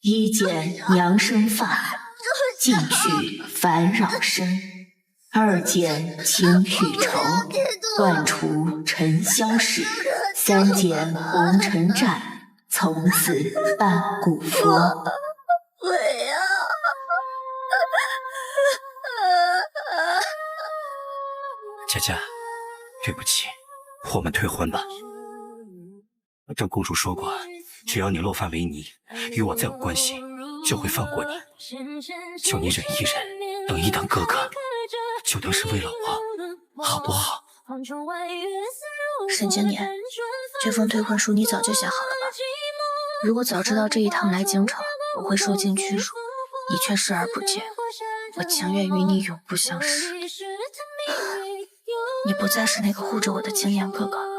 一剪娘生发，尽去烦扰身；二剪情与愁，断除尘嚣事；三剪红尘债，从此半古佛。鬼啊！佳佳，对不起，我们退婚吧。长公主说过，只要你落发为尼，与我再有关系，就会放过你。求你忍一忍，等一等哥哥，就当是为了我，好不好？沈经年，这封退婚书你早就写好了吧？如果早知道这一趟来京城我会受尽屈辱，你却视而不见，我情愿与你永不相识。你不再是那个护着我的经年哥哥。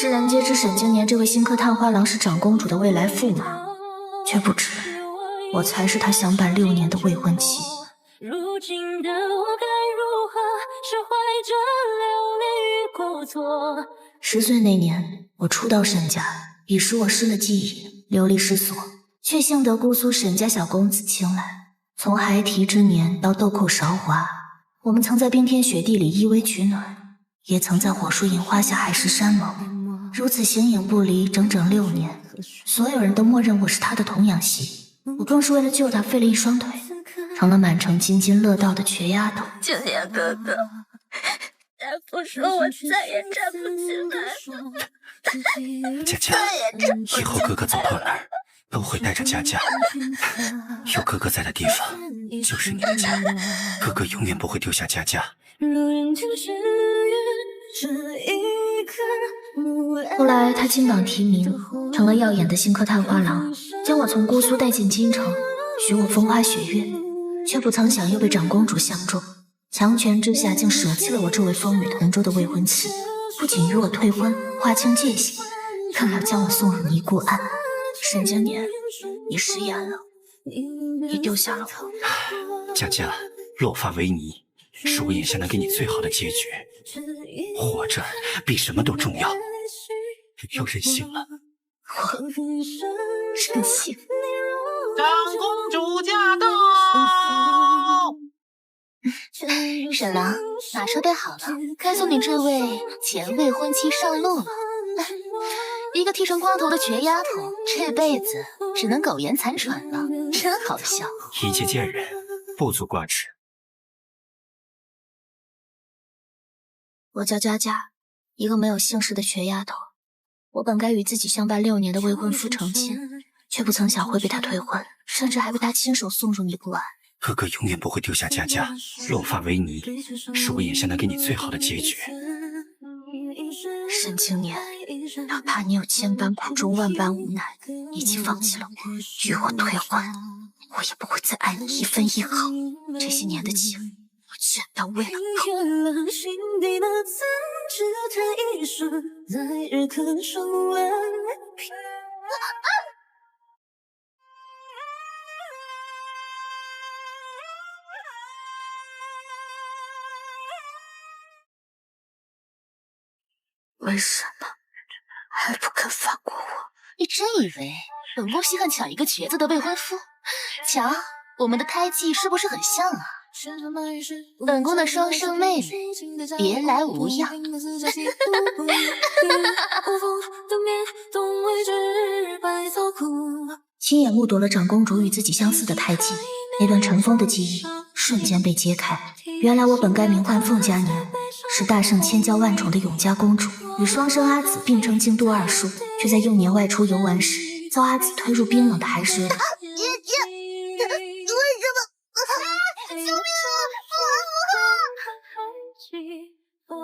世人皆知沈经年这位新科探花郎是长公主的未来驸马，却不知我才是他相伴6年的未婚妻。如今的我该如何释怀这流离过错？10岁那年，我初到沈家，已使我失了记忆，流离失所，却幸得姑苏沈家小公子青睐。从孩提之年到豆蔻韶华，我们曾在冰天雪地里依偎取暖，也曾在火树银花下海誓山盟，如此形影不离整整6年。所有人都默认我是他的童养媳，我更是为了救他废了一双腿，成了满城津津乐道的瘸丫头。经年哥哥，大夫说我再也站不起来了。佳佳，以后哥哥走到哪儿都会带着佳佳，有哥哥在的地方就是你的家，哥哥永远不会丢下佳佳。后来他金榜题名，成了耀眼的新科探花郎，将我从姑苏带进京城，许我风花雪月，却不曾想又被长公主相中，强权之下竟舍弃了我这位风雨同舟的未婚妻，不仅与我退婚划清界限，更要将我送入尼姑庵。沈经年，你食言了，你丢下了我。佳佳，落发为尼是我眼下能给你最好的结局，活着比什么都重要，要任性了。我任性？长公主驾到！沈郎，马车备好了，该送你这位前未婚妻上路了。一个剃成光头的瘸丫头，这辈子只能苟延残喘了，真好笑。一介贱人，不足挂齿。我叫佳佳，一个没有姓氏的瘸丫头。我本该与自己相伴6年的未婚夫成亲，却不曾想会被他退婚，甚至还被他亲手送入尼姑庵。哥哥永远不会丢下佳佳，落发为尼是我眼下能给你最好的结局。沈经年，哪怕你有千般苦衷万般无奈，已经放弃了我，与我退婚，我也不会再爱你一分一毫。这些年的情，我全当为了狗。为什么还不肯放过我？你真以为本宫稀罕抢一个瘸子的未婚夫？瞧，我们的胎记是不是很像啊？本宫的双生妹妹，别来无恙。亲眼目睹了长公主与自己相似的胎记，那段尘封的记忆瞬间被揭开。原来我本该名唤凤佳年，是大圣千娇万宠的永嘉公主，与双生阿紫并称京都二叔，却在幼年外出游玩时，遭阿紫推入冰冷的海水里。为什么？救命啊！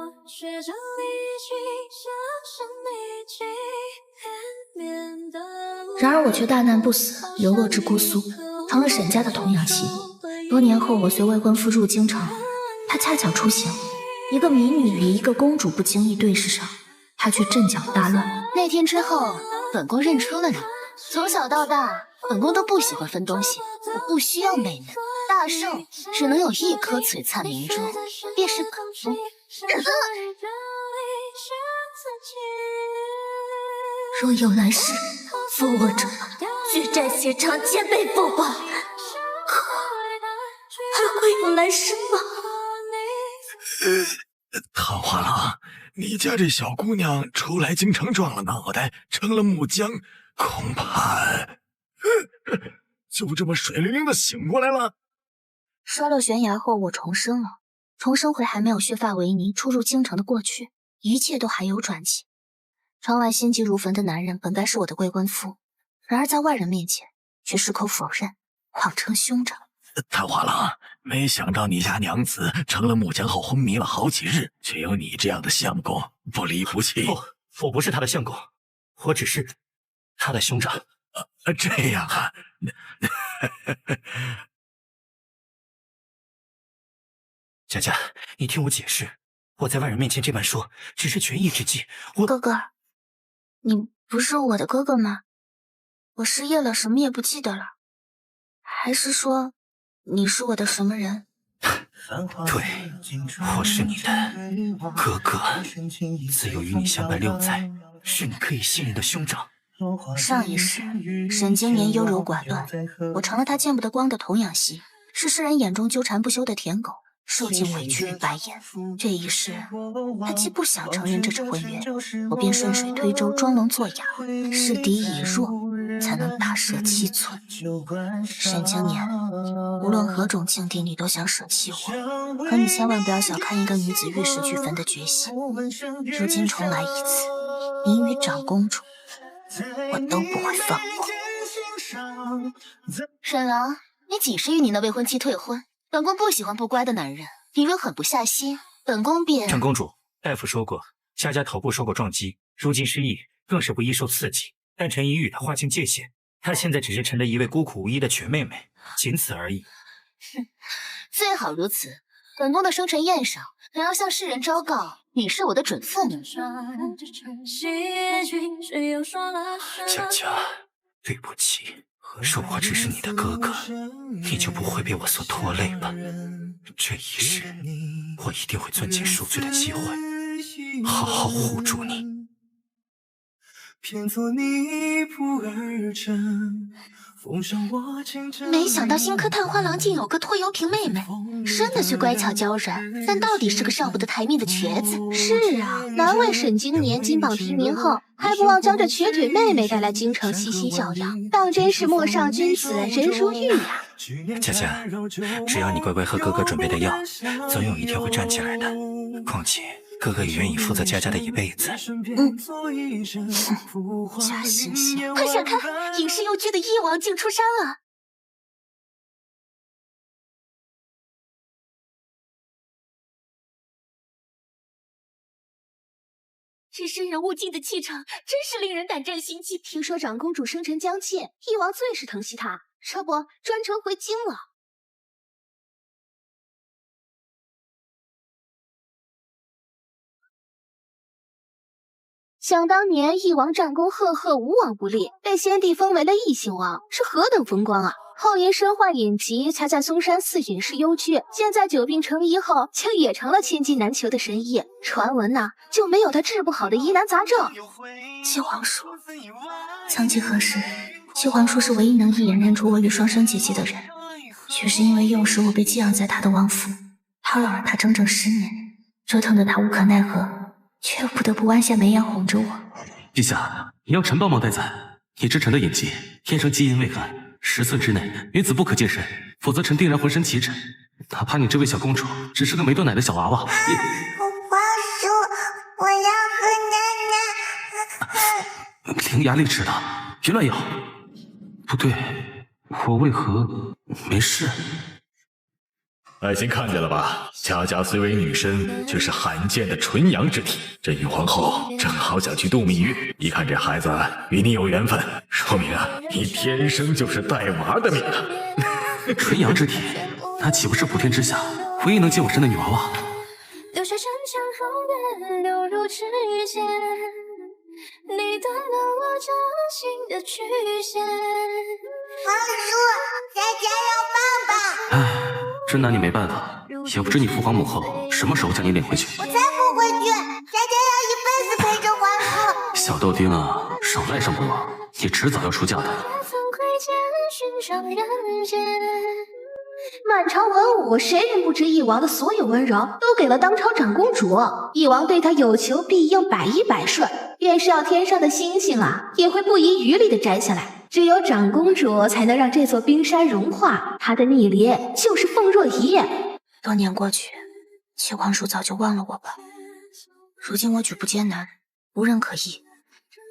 然而我却大难不死，流落至姑苏，成了沈家的童养媳。多年后，我随未婚夫入京城，他恰巧出行，一个民女与一个公主不经意对视上，他却阵脚大乱。那天之后，本宫认出了你。从小到大，本宫都不喜欢分东西，我不需要美人，大圣只能有一颗璀璨明珠，便是本宫。若有来世，负我者举债血偿，千倍奉还。可还会有来生吗？探花郎，你家这小姑娘出来京城撞了脑袋，成了木匠，恐怕就这么水灵灵的醒过来了。摔落悬崖后，我重生了，重生回还没有削发为尼初入京城的过去，一切都还有转机。窗外心急如焚的男人本该是我的未婚夫，然而在外人面前却矢口否认，谎称兄长。探花郎，没想到你家娘子成了木匠后昏迷了好几日，却有你这样的相公，不离不弃。我不是他的相公，我只是他的兄长。这样啊。佳佳，你听我解释，我在外人面前这般说，只是权宜之计。哥哥，你不是我的哥哥吗？我失业了，什么也不记得了，还是说你是我的什么人？对，我是你的哥哥，自幼与你相伴6载，是你可以信任的兄长。上一世，沈经年优柔寡断，我成了他见不得光的童养媳，是世人眼中纠缠不休的舔狗，受尽委屈与白眼。这一世，他既不想承认这纸婚约，我便顺水推舟，装聋作哑，示敌以弱，才能大赦七寸。沈经年，无论何种境地，你都想舍弃我，可你千万不要小看一个女子玉石俱焚的决心。如今重来一次，你与长公主，我都不会放过。沈郎，你几时与你那未婚妻退婚？本宫不喜欢不乖的男人，你若狠不下心，本宫便……长公主，大夫说过，佳佳头部受过撞击，如今失忆，更是不易受刺激。但臣已与她划清界限，她现在只是臣的一位孤苦无依的瘸妹妹，仅此而已。最好如此。本宫的生辰宴上，仍要向世人昭告，你是我的准父母。佳佳，对不起，若我只是你的哥哥，你就不会被我所拖累吧？这一世，我一定会攥紧赎罪的机会，好好护住你。没想到新科探花郎竟有个拖油瓶妹妹，生的虽乖巧娇软，但到底是个上不得台面的瘸子。是啊，难为沈经年金榜题名后，还不忘将这瘸腿妹妹带来京城悉心教养，当真是莫上君子，人如玉呀。佳佳，只要你乖乖喝哥哥准备的药，总有一天会站起来的。况且哥哥也愿意负责佳佳的一辈子。假惺惺！快闪开！影视幽居的翼王竟出山了！这生人勿近的气场，真是令人胆战心惊。听说长公主生辰将近，翼王最是疼惜她，这不专程回京了。想当年，翼王战功赫赫，无往不利，被先帝封为了异姓王，是何等风光啊！后因身患隐疾，才在嵩山寺隐士幽居。现在久病成医后，竟也成了千金难求的神医。传闻呐，就没有他治不好的疑难杂症。七皇叔，曾几何时，七皇叔是唯一能一眼认出我与双生姐姐的人，却是因为幼时我被寄养在他的王府，叨扰了他整整10年，折腾得他无可奈何。却又不得不弯下眉眼哄着我。陛下，你要臣帮忙代载。你知臣的隐疾，天生基因未干，10寸之内女子不可近身，否则臣定然浑身起疹。哪怕你这位小公主只是个没断奶的小娃娃，皇叔，我要喝奶奶。伶牙俐齿的，别乱咬。不对，我为何没事？爱卿看见了吧？佳佳虽为女身，却是罕见的纯阳之体。这玉皇后正好想去度蜜月，一看这孩子与你有缘分，说明你天生就是带娃的命啊！纯阳之体，那岂不是普天之下唯一能健我身的女娃娃？留下深长后的流入指尖，你断了我掌心的曲线。皇叔，佳佳要爸爸。唉，真拿你没办法，也不知你父皇母后什么时候将你领回去。我才不回去，佳佳要一辈子陪着皇叔。小豆丁啊，少赖上本王，你迟早要出嫁的。满朝文武，谁人不知翼王的所有温柔都给了当朝长公主？翼王对她有求必应，百依百顺，便是要天上的星星啊，也会不遗余力的摘下来。只有长公主才能让这座冰山融化，她的逆蝶就是凤若仪。多年过去，齐皇叔早就忘了我吧。如今我举步艰难，无人可依。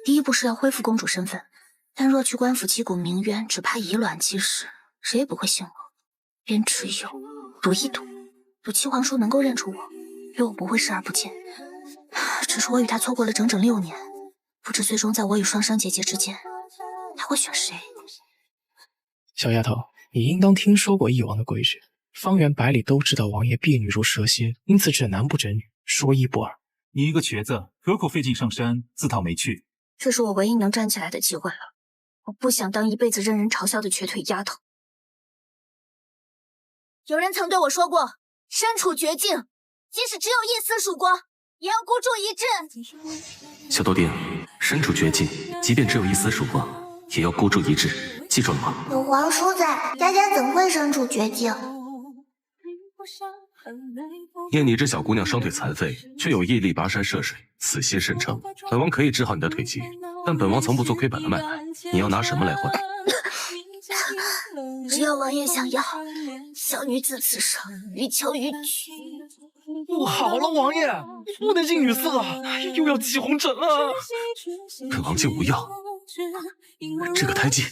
第一步是要恢复公主身份，但若去官府击鼓鸣冤，只怕以卵击石，谁也不会信我。便只有赌一赌，赌齐皇叔能够认出我，约我不会视而不见。只是我与他错过了整整6年，不知最终在我与双生姐姐之间，他会选谁？小丫头，你应当听说过翼王的规矩，方圆百里都知道王爷婢女如蛇蝎，因此整男不整女，说一不二。你一个瘸子，何苦费劲上山自讨没趣？这是我唯一能站起来的机会了，我不想当一辈子任人嘲笑的瘸腿丫头。有人曾对我说过，身处绝境，即使只有一丝曙光，也要孤注一掷。小豆丁，身处绝境，即便只有一丝曙光，也要孤注一掷，记住了吗？有皇叔在，佳佳怎会身处绝境？念你这小姑娘双腿残废，却有毅力跋山涉水，此心甚诚。本王可以治好你的腿疾，但本王从不做亏本的买卖，你要拿什么来换？只要王爷想要，小女子此生欲求欲取。不好了，王爷，不能近女色，又要起红疹了。本王竟无药，这个胎记。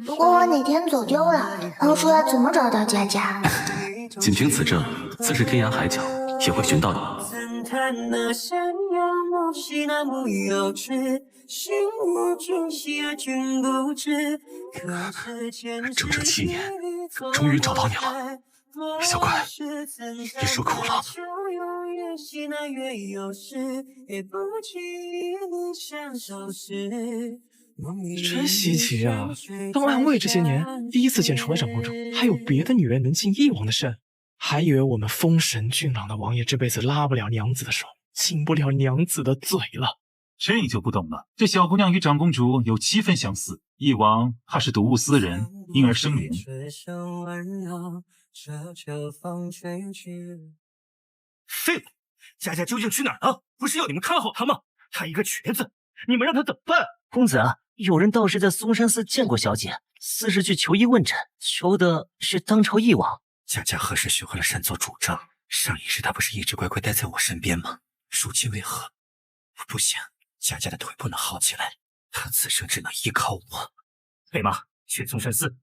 如果我哪天走丢了，皇叔要怎么找到佳佳？仅凭此证，自是天涯海角也会寻到你。整整7年，终于找到你了，小乖，你受苦了。真稀奇啊！当暗卫这些年，第一次见除了长公主，还有别的女人能进翼王的身，还以为我们风神俊朗的王爷这辈子拉不了娘子的手，亲不了娘子的嘴了。这你就不懂了。这小姑娘与长公主有7分相似，翼王怕是睹物思人，因而生怜。废物！佳佳究竟去哪儿了？不是要你们看好她吗？她一个瘸子，你们让她怎么办？公子啊，有人道士在嵩山寺见过小姐，似是去求医问诊，求的是当朝翼王。佳佳何时学会了擅作主张？上一世她不是一直乖乖待在我身边吗？如今为何？不行，佳佳的腿不能好起来，她此生只能依靠我。飞马，去嵩山寺。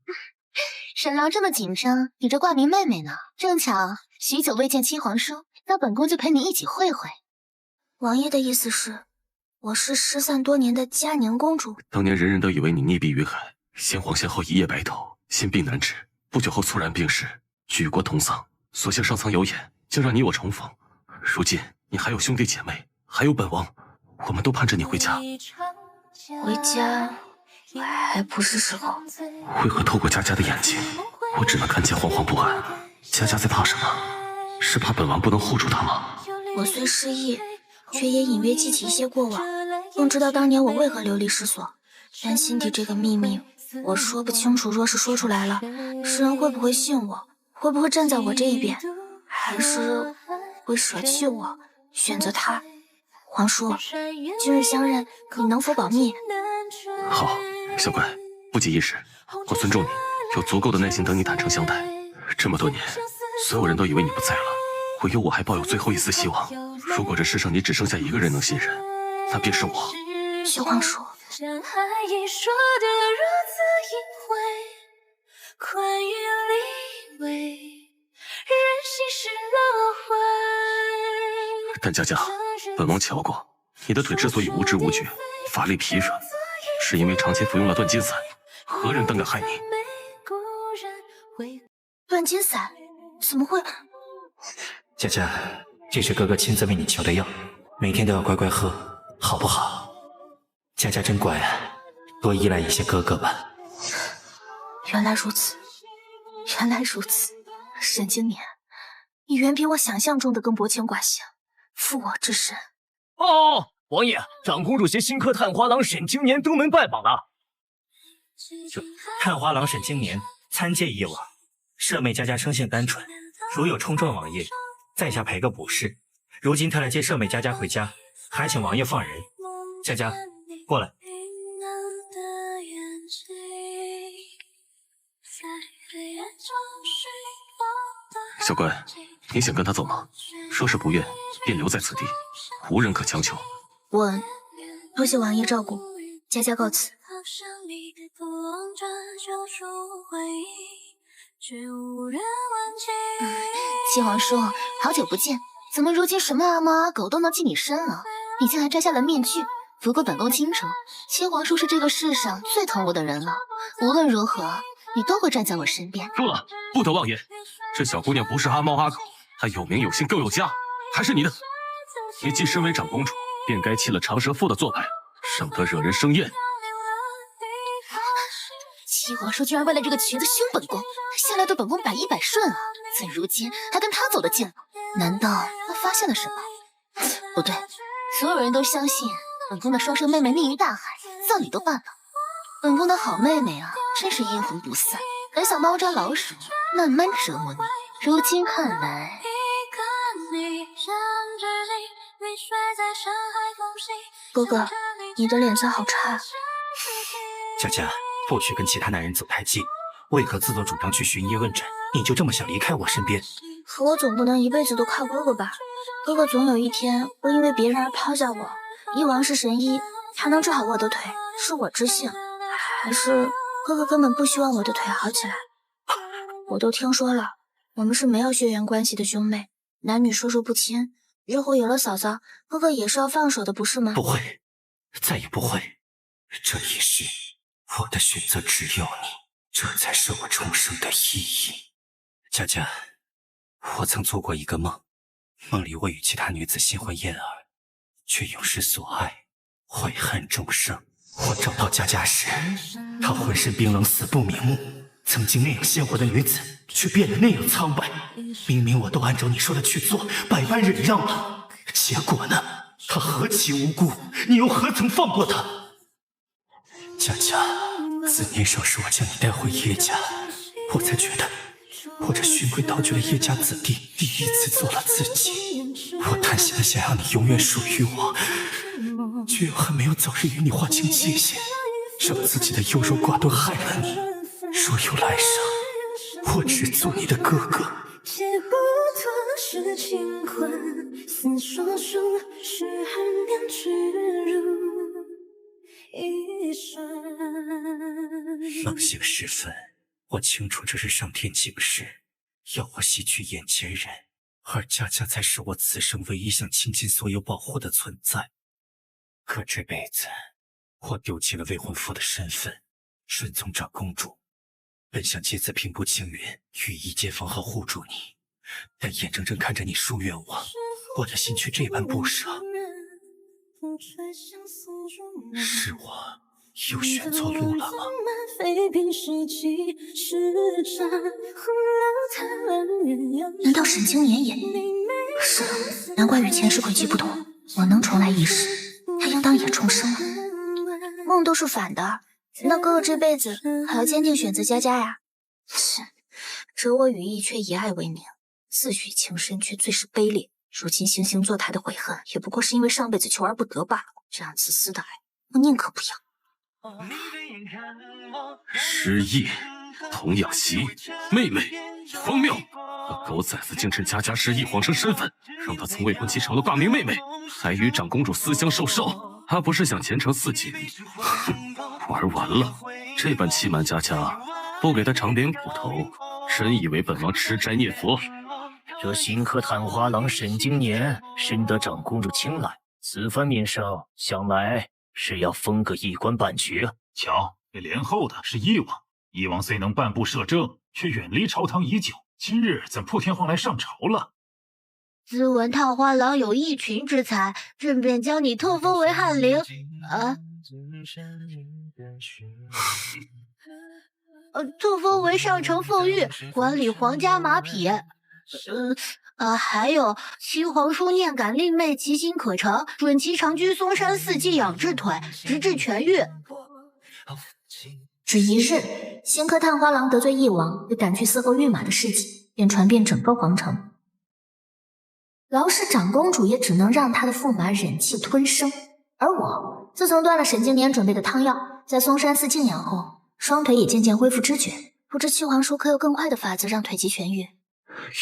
沈郎这么紧张，你这挂名妹妹呢？正巧许久未见七皇叔，那本宫就陪你一起会会。王爷的意思是，我是失散多年的嘉宁公主。当年人人都以为你溺毙于海，先皇先后一夜白头，心病难治，不久后猝然病逝，举国同丧。所幸上苍有眼，竟让你我重逢。如今你还有兄弟姐妹，还有本王，我们都盼着你回家。回家还不是时候。为何透过佳佳的眼睛，我只能看见惶惶不安？佳佳在怕什么？是怕本王不能护住她吗？我虽失忆，却也隐约记起一些过往，更知道当年我为何流离失所。但心底这个秘密，我说不清楚。若是说出来了，世人会不会信我？会不会站在我这一边？还是会舍弃我，选择他？皇叔，今日相认，你能否保密？好，小乖，不急一时，我尊重你，有足够的耐心等你坦诚相待。这么多年，所有人都以为你不在了，唯有我还抱有最后一丝希望。如果这世上你只剩下一个人能信任，那便是我。徐皇叔，但佳佳，本王瞧过，你的腿之所以无知无觉，乏力疲软，是因为长期服用了断筋散。何人胆敢害你？断筋散怎么会？佳佳，这是哥哥亲自为你求的药，每天都要乖乖喝，好不好？佳佳真乖啊，多依赖一些哥哥吧。原来如此，原来如此。沈经年，你远比我想象中的更薄情寡性，负我之身。哦，王爷，长公主携新科探花郎沈经年登门拜访了。这探花郎沈经年参见叶王。舍妹佳佳生性单纯，如有冲撞王爷，在下赔个不是。如今特来接舍妹佳佳回家，还请王爷放人。佳佳，过来。小乖，你想跟他走吗？若是不愿，便留在此地，无人可强求。我多谢王爷照顾，佳佳告辞。七皇叔，好久不见，怎么如今什么阿猫阿狗都能近你身了？你竟还摘下了面具。不过本宫清楚，七皇叔是这个世上最疼我的人了。无论如何，你都会站在我身边。够了，不得妄言！这小姑娘不是阿猫阿狗，她有名有姓更有家，还是你的。你既身为长公主，便该弃了长舌妇的做派，省得惹人生厌。七皇叔居然为了这个裙子凶本宫，向来对本宫百依百顺啊，怎如今还跟他走得近了？难道他发现了什么？不对，所有人都相信本宫的双生妹妹溺于大海，葬礼都办了。本宫的好妹妹啊，真是阴魂不散，很想猫抓老鼠，慢慢折磨你。如今看来，哥哥，你的脸色好差。佳佳，不许跟其他男人走太近。为何自作主张去寻医问诊？你就这么想离开我身边？可我总不能一辈子都靠哥哥吧？哥哥总有一天会因为别人而抛下我。医王是神医，他能治好我的腿，是我知性。还是哥哥根本不希望我的腿好起来？我都听说了，我们是没有血缘关系的兄妹，男女授受不亲。日后有了嫂嫂，哥哥也是要放手的，不是吗？不会，再也不会。这一世，我的选择只有你，这才是我重生的意义。佳佳，我曾做过一个梦，梦里我与其他女子新婚燕尔，却永失所爱，悔恨终生。我找到佳佳时，她浑身冰冷，死不瞑目。曾经那样鲜活的女子，却变得那样苍白。明明我都按照你说的去做，百般忍让了，结果呢？她何其无辜，你又何曾放过她？佳佳，自年少时我将你带回叶家，我才觉得我这循规蹈矩的叶家子弟第一次做了自己。我贪心的想要你永远属于我，却又恨没有早日与你划清界限，让自己的优柔寡断害了你。若有来生，我只做你的哥哥。梦醒时分，我清楚这是上天警示，要我洗去眼前人，而佳佳才是我此生唯一想倾尽所有保护的存在。可这辈子，我丢弃了未婚夫的身份，顺从长公主，本想借此平步青云，羽翼渐放好护住你，但眼睁睁看着你疏远我的心却这般不舍。是我又选错路了吗？难道沈经年也？是了，难怪与前世轨迹不同。我能重来一世，他应当也重生了。梦都是反的，那哥哥这辈子还要坚定选择佳佳呀？切，舍我羽翼却以爱为名，自诩情深却最是卑劣。如今惺惺作态的悔恨，也不过是因为上辈子求而不得罢了。这样自私的爱，我宁可不要。失忆、童养媳、妹妹，荒谬！那狗崽子竟趁佳佳失忆谎称身份，让她从未婚妻成了挂名妹妹，还与长公主私相授受。他不是想前程似锦，哼，玩完了！这般欺瞒佳佳，不给他尝点苦头，真以为本王吃斋念佛？这新科探花郎沈经年深得长公主青睐，此番面圣，想来是要封个一官半爵。瞧，这连后的是翼王。翼王虽能半步摄政，却远离朝堂已久，今日怎破天荒来上朝了？兹闻探花郎有一群之才，朕便将你特封为翰林。特封为上承奉御，管理皇家马匹。还有七皇叔念感令妹其心可长，准其长居嵩山寺静养至腿，直至痊愈。只一日，新科探花郎得罪翼王，又赶去伺候御马的事迹，便传遍整个皇城。劳氏长公主也只能让她的驸马忍气吞声，而我自从断了沈经年准备的汤药，在嵩山寺静养后，双腿也渐渐恢复知觉。不知七皇叔可有更快的法子让腿疾痊愈？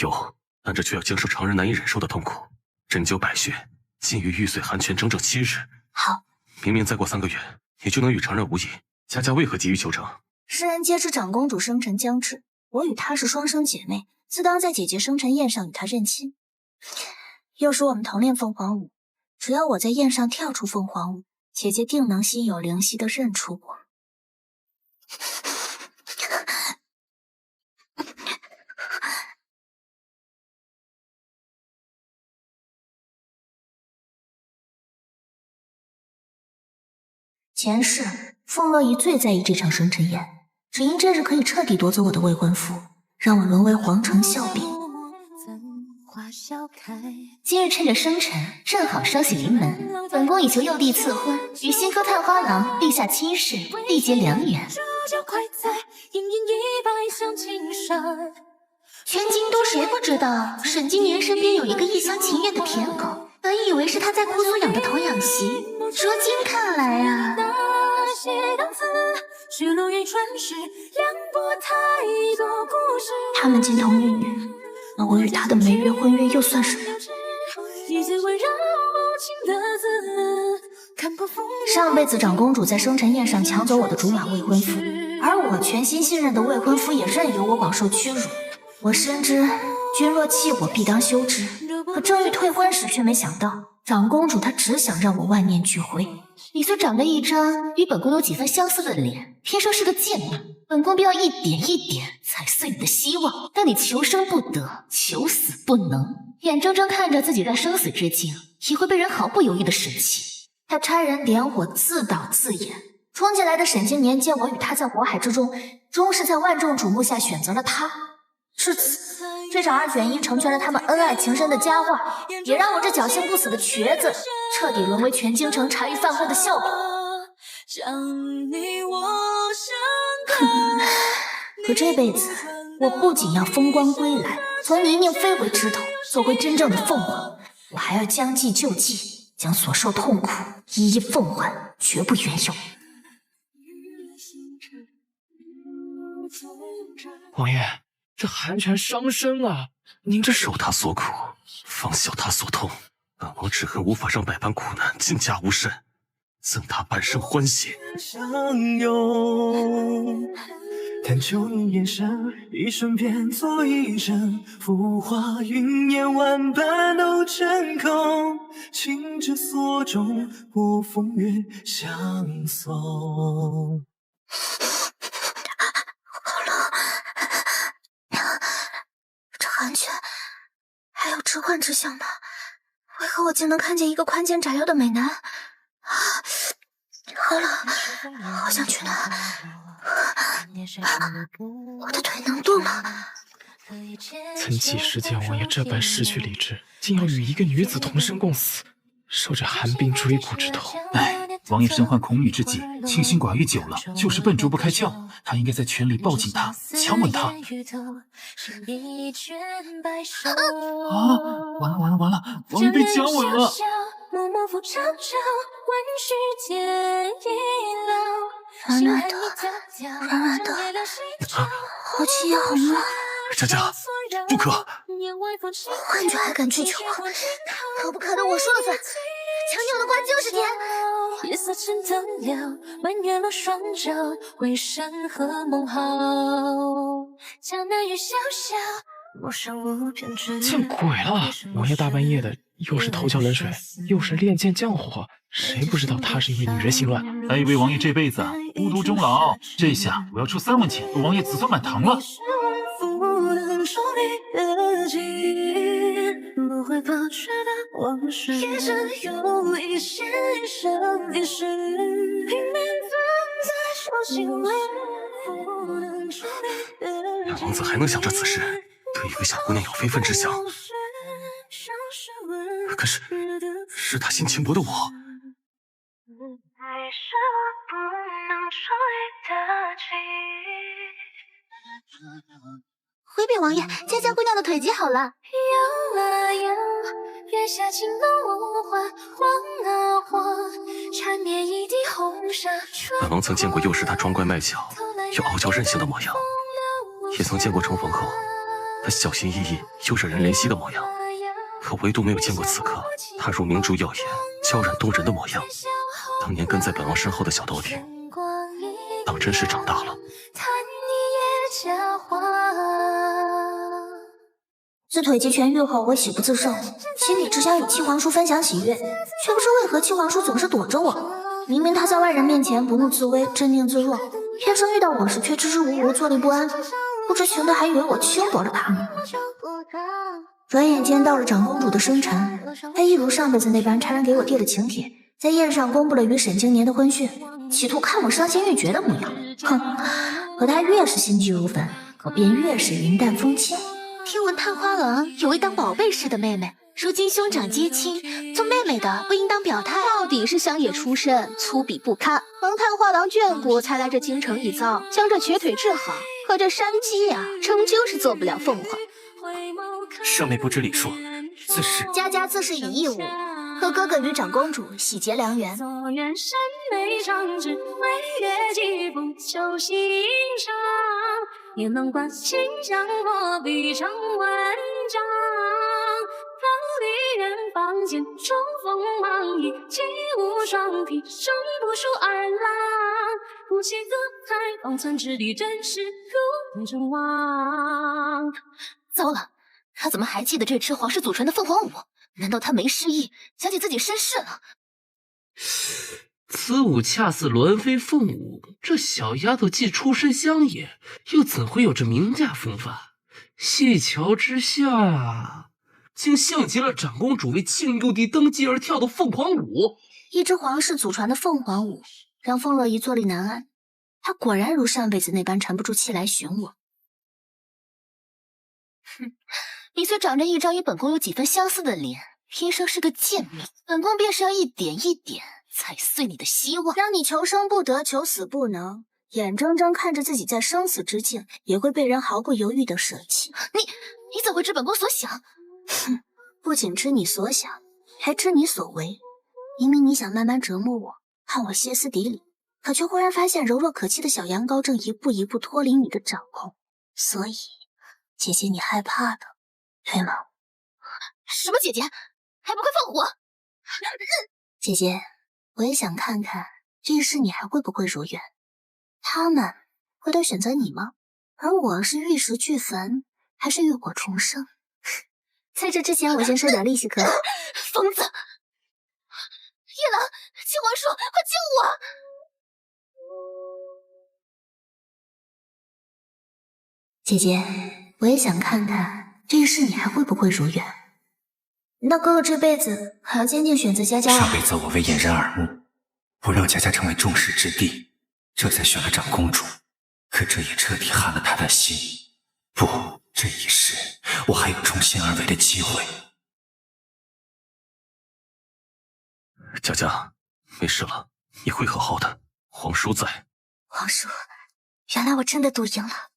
有，但这却要经受常人难以忍受的痛苦。针灸百穴，禁欲玉髓寒泉整整7日。好，明明再过3个月，也就能与常人无异。佳佳为何急于求成？世人皆知长公主生辰将至，我与她是双生姐妹，自当在姐姐生辰宴上与她认亲。又是我们同练凤凰舞，只要我在宴上跳出凤凰舞，姐姐定能心有灵犀地认出我。前世，凤乐仪最在意这场生辰宴，只因这日可以彻底夺走我的未婚夫，让我沦为皇城笑柄。今日趁着生辰，正好双喜临门，本宫以求幼弟赐婚，与新科探花郎立下亲誓，缔结良缘。全京都谁不知道沈经年身边有一个一厢情愿的舔狗，本以为是他在姑苏养的童养媳，如今看来啊，他们金童玉女，那我与他的媒约婚约又算什么？上辈子长公主在生辰宴上抢走我的竹马未婚夫，而我全心信任的未婚夫也任由我饱受屈辱。我深知君若弃我，必当休之。可正欲退婚时，却没想到长公主她只想让我万念俱灰。你虽长着一张与本宫有几分相似的脸，天生是个贱命，本宫必要一点一点踩碎你的希望，让你求生不得，求死不能，眼睁睁看着自己在生死之境，也会被人毫不犹豫的舍弃。他差人点火，自导自演。冲进来的沈经年见我与他在火海之中，终是在万众瞩目下选择了他。至此，这场2选1成全了他们恩爱情深的佳话，也让我这侥幸不死的瘸子彻底沦为全京城茶余饭后的笑柄。可这辈子，我不仅要风光归来，从泥泞飞回枝头，做回真正的凤凰，我还要将计就计，将所受痛苦一一奉还，绝不原有。王爷，这寒泉伤身啊！您这受他所苦，方晓他所痛。本王只恨无法让百般苦难尽加无甚，赠他半生欢喜。相拥，但求你眼神一瞬变作一生，浮华云烟万般都成空，情之所钟，不风月相送。寒泉还有置换之象吗？为何我竟能看见一个宽肩窄腰的美男？好冷，好想取暖。我的腿能动吗？曾几时见王爷这般失去理智，竟要与一个女子同生共死，受着寒冰追骨之痛。王爷身患恐女之疾，清心寡欲久了，就是笨拙不开窍。他应该在泉里抱紧她，强吻她。完了，王爷被强吻了！软软的，好奇也好摸。佳佳，不可！幻觉还敢拒求我？可不可的我说了算。强扭的瓜就是甜。夜色沉等了，满月落双照，回山河梦好。江南雨潇潇，见鬼了！王爷大半夜的，又是头浇冷水，又是练剑降火，谁不知道他是因为女人心乱？还以为王爷这辈子孤独终老，这下我要出3万钱，王爷子孙满堂了。不会保持的往事，也只有一些生的事，拼命藏在手心里。本王怎还能想着此事？对一个小姑娘有非分之想？可是是他心轻薄的我。回禀王爷，佳佳姑娘的腿肌好了。月下轻楼雾花，晃啊晃，缠绵一地红纱。本王曾见过幼时他装乖卖巧又傲娇任性的模样，也曾见过重逢后他小心翼翼又惹人怜惜的模样，可唯独没有见过此刻他如明珠耀眼、娇软动人的模样。当年跟在本王身后的小豆丁，当真是长大了。自腿疾痊愈后，我喜不自胜，心里只想与七皇叔分享喜悦，却不知为何七皇叔总是躲着我。明明他在外人面前不怒自威、镇定自若，偏生遇到我时却支支吾吾、坐立不安，不知情的还以为我轻薄了他呢。转眼间到了长公主的生辰，她一如上辈子那般差人给我递了请帖，在宴上公布了与沈经年的婚讯，企图看我伤心欲绝的模样。哼，可他越是心急如焚，我便越是云淡风轻。听闻探花郎有位当宝贝似的妹妹，如今兄长接亲，做妹妹的不应当表态。到底是乡野出身，粗鄙不堪，蒙探花郎眷顾才来这京城一遭，将这瘸腿治好。可这山鸡呀，终究是做不了凤凰。舍妹不知礼数，自是佳佳自是以义务，和哥哥与长公主喜结良缘。也能关心江火笔成文章，桃李远方见，重逢忙矣，起舞双匹，生不数二郎。不写歌台，方寸之地，真是如成王。糟了，他怎么还记得这支皇室祖传的凤凰舞？难道他没失忆，想起自己身世了？此舞恰似鸾飞凤舞，这小丫头既出身乡野，又怎会有这名家风范？细瞧之下，竟像极了长公主为庆佑帝登基而跳的凤凰舞。一支皇室祖传的凤凰舞，让风若仪坐立难安。她果然如上辈子那般沉不住气来寻我。哼，你虽长着一张与本宫有几分相似的脸，天生是个贱命，本宫便是要一点一点踩碎你的希望，让你求生不得，求死不能，眼睁睁看着自己在生死之境也会被人毫不犹豫的舍弃。你怎会知本宫所想？哼，不仅知你所想，还知你所为。明明你想慢慢折磨我，看我歇斯底里，可却忽然发现柔弱可欺的小羊羔正一步一步脱离你的掌控。所以，姐姐你害怕的，对吗？什么姐姐？还不快放火！姐姐，我也想看看这一世你还会不会如愿。他们会都选择你吗？而我是玉石俱焚，还是浴火重生？在这之前，我先收点利息可。疯子！夜郎，七皇叔，快救我！姐姐，我也想看看这一世你还会不会如愿。那哥哥这辈子还要坚定选择佳佳。上辈子我为掩人耳目，不让佳佳成为众矢之的，这才选了长公主。可这也彻底寒了她的心。不，这一世我还有重新而为的机会。佳佳，没事了，你会好好的，皇叔在。皇叔，原来我真的赌赢了。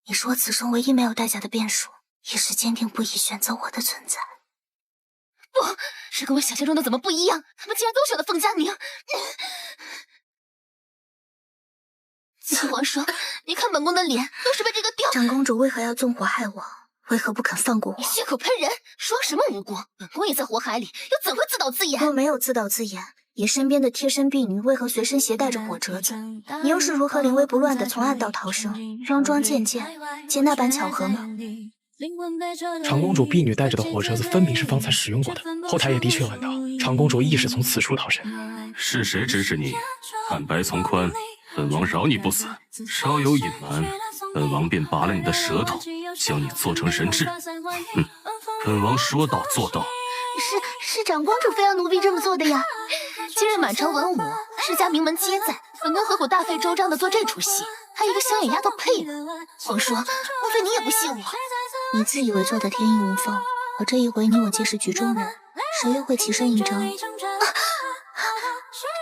你是我此生唯一没有代价的变数，一时坚定不移选择我的存在。不，这跟我想象中的怎么不一样？他们竟然都选了凤佳宁。七皇叔，你看本宫的脸都是被这个吊。长公主为何要纵火害我？为何不肯放过我？你血口喷人，说什么无辜？本宫也在火海里，又怎会自导自演？我没有自导自演，你身边的贴身婢女为何随身携带着火折子？你又是如何临危不乱的从暗道逃生？桩桩件件，皆那般巧合吗？长公主婢女带着的火折子分明是方才使用过的，后台也的确问到，长公主亦是从此处逃生。是谁指使你？坦白从宽，本王饶你不死；稍有隐瞒，本王便拔了你的舌头，将你做成人质。本王说到做到。是长公主非要奴婢这么做的呀！今日满城文武，世家名门皆在，本宫何苦大费周章的做这出戏？还有一个乡野丫头配呢？皇叔，莫非你也不信我？你自以为做的天衣无缝，可这一回你我皆是局中人，谁又会起身应征？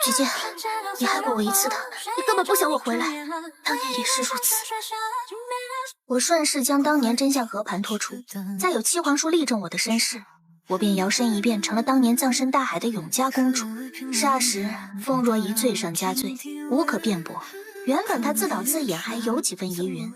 菊剑，你害过我一次的，你根本不想我回来。当年也是如此。我顺势将当年真相和盘托出，再有七皇叔力证我的身世，我便摇身一变成了当年葬身大海的永嘉公主。霎时，凤若仪罪上加罪，无可辩驳。原本她自导自演还有几分疑云，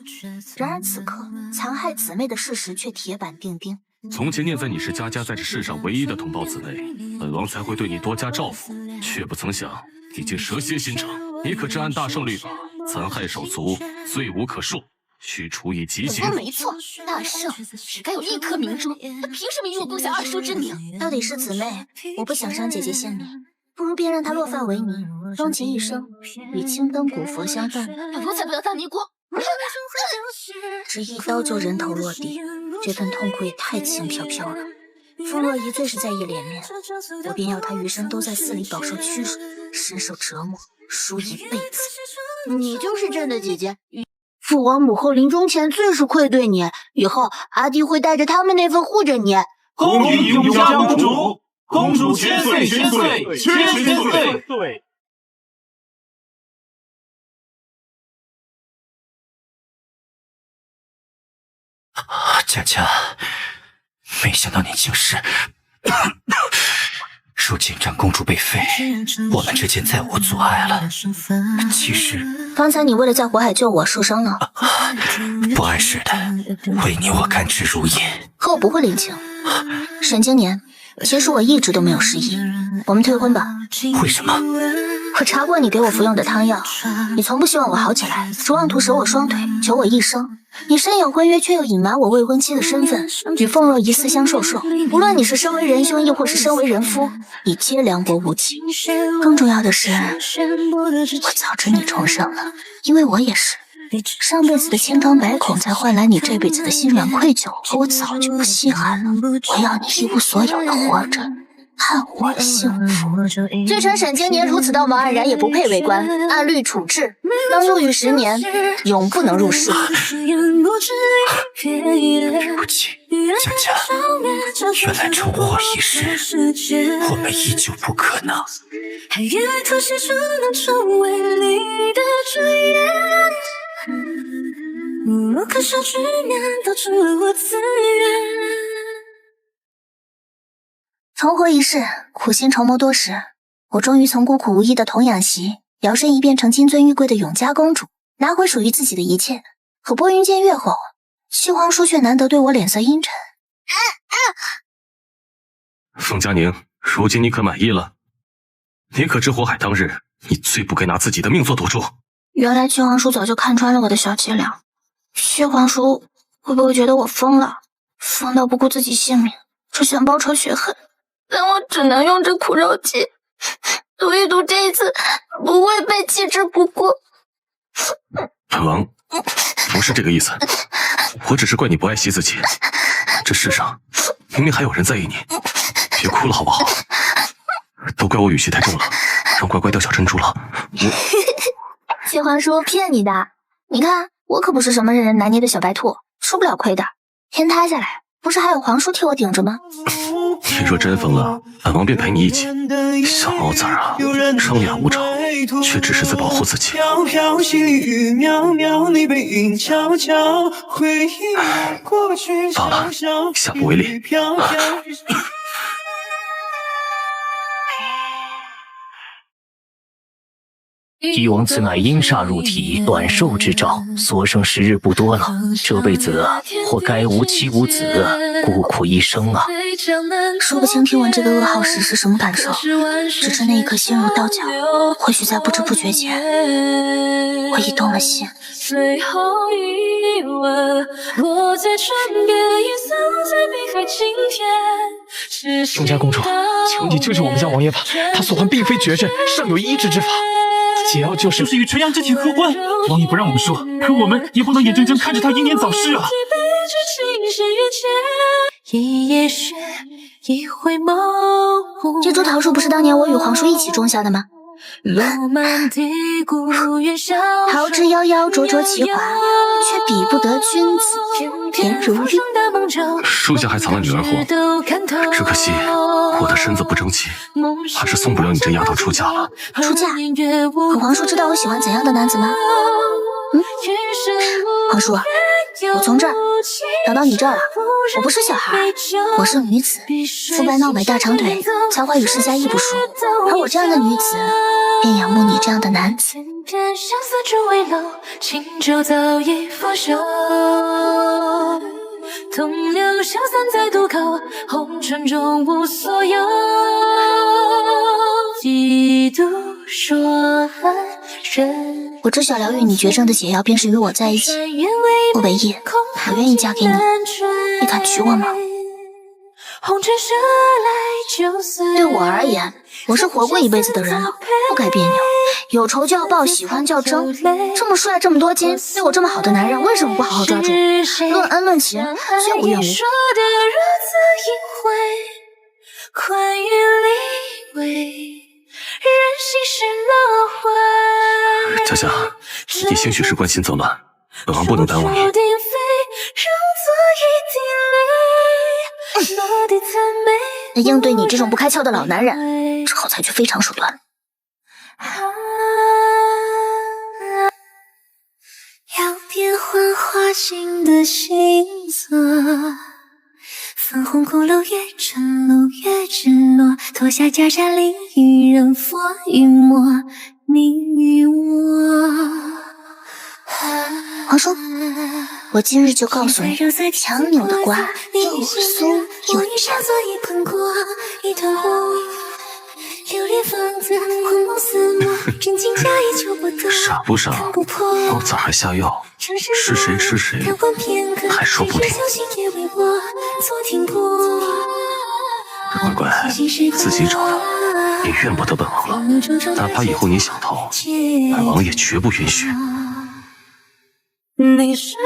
然而此刻残害姊妹的事实却铁板钉钉。从前念在你是佳佳在这世上唯一的同胞姊妹，本王才会对你多加照拂，却不曾想已经蛇蝎心肠。你可知按大圣律法，残害手足，罪无可恕，需处以极刑。没错，大圣只该有一颗明珠，他凭什么与我共享二叔之名？到底是姊妹，我不想伤姐姐性命，不如便让她落发为尼，终其一生与青灯古佛相伴。我才不要当尼姑！只一刀就人头落地，这份痛苦也太轻飘飘了。凤若仪最是在意脸面，我便要她余生都在寺里饱受屈辱，深受折磨，输一辈子。你就是朕的姐姐，父王母后临终前最是愧对你，以后阿弟会带着他们那份护着你。恭迎永嘉公主，公主千岁千岁千岁！佳佳，没想到你竟是……如今长公主被废，我们之间再无阻碍了。其实，方才你为了在火海救我受伤了，不碍事的，为你我甘之如饴。可我不会领情。沈经年，其实我一直都没有失忆，我们退婚吧。为什么？我查过你给我服用的汤药，你从不希望我好起来，只妄图舍我双腿，求我一生。你身有婚约，却又隐瞒我未婚妻的身份，与凤若仪私相授受。无论你是身为人兄，亦或是身为人夫，你皆凉薄无情。更重要的是，我早知你重生了，因为我也是。上辈子的千疮百孔，才换来你这辈子的心软愧疚，可我早就不稀罕了。我要你一无所有的活着，看我幸福。据称沈经年如此道貌岸然，也不配为官，按律处置，当入狱10年，永不能入仕。对不起，佳佳，原来重活一世，我们依旧不可能。还以为妥协就能成为你的尊严，可笑局面导致了我自愿。重活一世，苦心筹谋多时，我终于从孤苦无依的童养媳，摇身一变成金尊玉贵的永嘉公主，拿回属于自己的一切。可拨云见月后，七皇叔却难得对我脸色阴沉。凤佳宁，如今你可满意了？你可知火海当日，你最不该拿自己的命做赌注。原来七皇叔早就看穿了我的小伎俩。七皇叔会不会觉得我疯了，疯到不顾自己性命，只想报仇雪恨？但我只能用这苦肉计，赌一赌这一次不会被弃之不顾。本王不是这个意思，我只是怪你不爱惜自己。这世上明明还有人在意你，别哭了好不好？都怪我语气太重了，让乖乖掉小珍珠了。七皇叔骗你的，你看我可不是什么任人拿捏的小白兔，吃不了亏的。天塌下来，不是还有皇叔替我顶着吗？你若真疯了，本王便陪你一起。小毛崽儿啊，张牙舞爪，却只是在保护自己。飘飘细雨渺渺，你背影悄悄，回忆过去罢了，下不为例。帝王此乃阴煞入体，短寿之兆，所剩时日不多了。这辈子或该无妻无子，孤苦一生啊！说不清听闻这个噩耗时是什么感受，只知那一刻心如刀绞。或许在不知不觉间，我已动了心。最后一吻落在唇边，颜色在碧海晴天。永嘉公主，求你救救我们家王爷吧！他所患并非绝症，尚有医治之法。解药就是与纯阳之体合欢。王爷不让我们说，可我们也不能眼睁睁看着他英年早逝啊！这株桃树不是当年我与皇叔一起种下的吗？桃之夭夭，灼灼其华，却比不得君子甜甜如玉。树下还藏了女儿货，只可惜我的身子不争气，还是送不了你这丫头出嫁了。出嫁？可皇叔知道我喜欢怎样的男子吗？皇叔，我从这儿等到你这儿了。我不是小孩，我是女子，肤白貌美大长腿，才华与世家亦不输。而我这样的女子，便仰慕你这样的男子。同流消散在渡口，红尘中无所有。几度说爱人，我知晓疗愈你绝症的解药便是与我在一起。我唯一，我愿意嫁给你，你敢娶我吗？对我而言，我是活过一辈子的人了，不该别扭。有仇就要报，喜欢就要争。这么帅，这么多金，对我这么好的男人，为什么不好好抓住？论恩论情，绝无怨无。佳佳，你兴许是关心则乱，本王不能耽误你。那应对你这种不开窍的老男人，只好采取非常手段。要变幻花心的星座，粉红骷髅越沉露越直落，脱下袈裟另一人佛与魔，你与我。皇叔，我今日就告诉你，强扭的瓜又酥又甜。傻不傻？包子还下药，是谁吃谁还说不定。乖乖，自己找的，也怨不得本王了。哪怕以后你想逃，本王也绝不允许。你是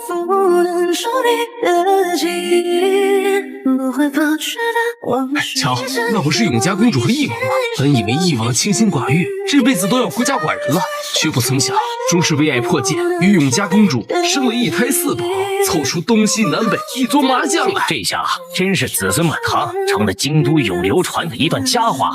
不能说你的记忆，不会保持的往事。瞧，那不是永嘉公主和翼王吗？本以为翼王清心寡欲，这辈子都要孤家寡人了，却不曾想终是为爱破戒，与永嘉公主生了一胎四宝，凑出东西南北一桌麻将来。这下真是子孙满堂，成了京都永流传的一段佳话。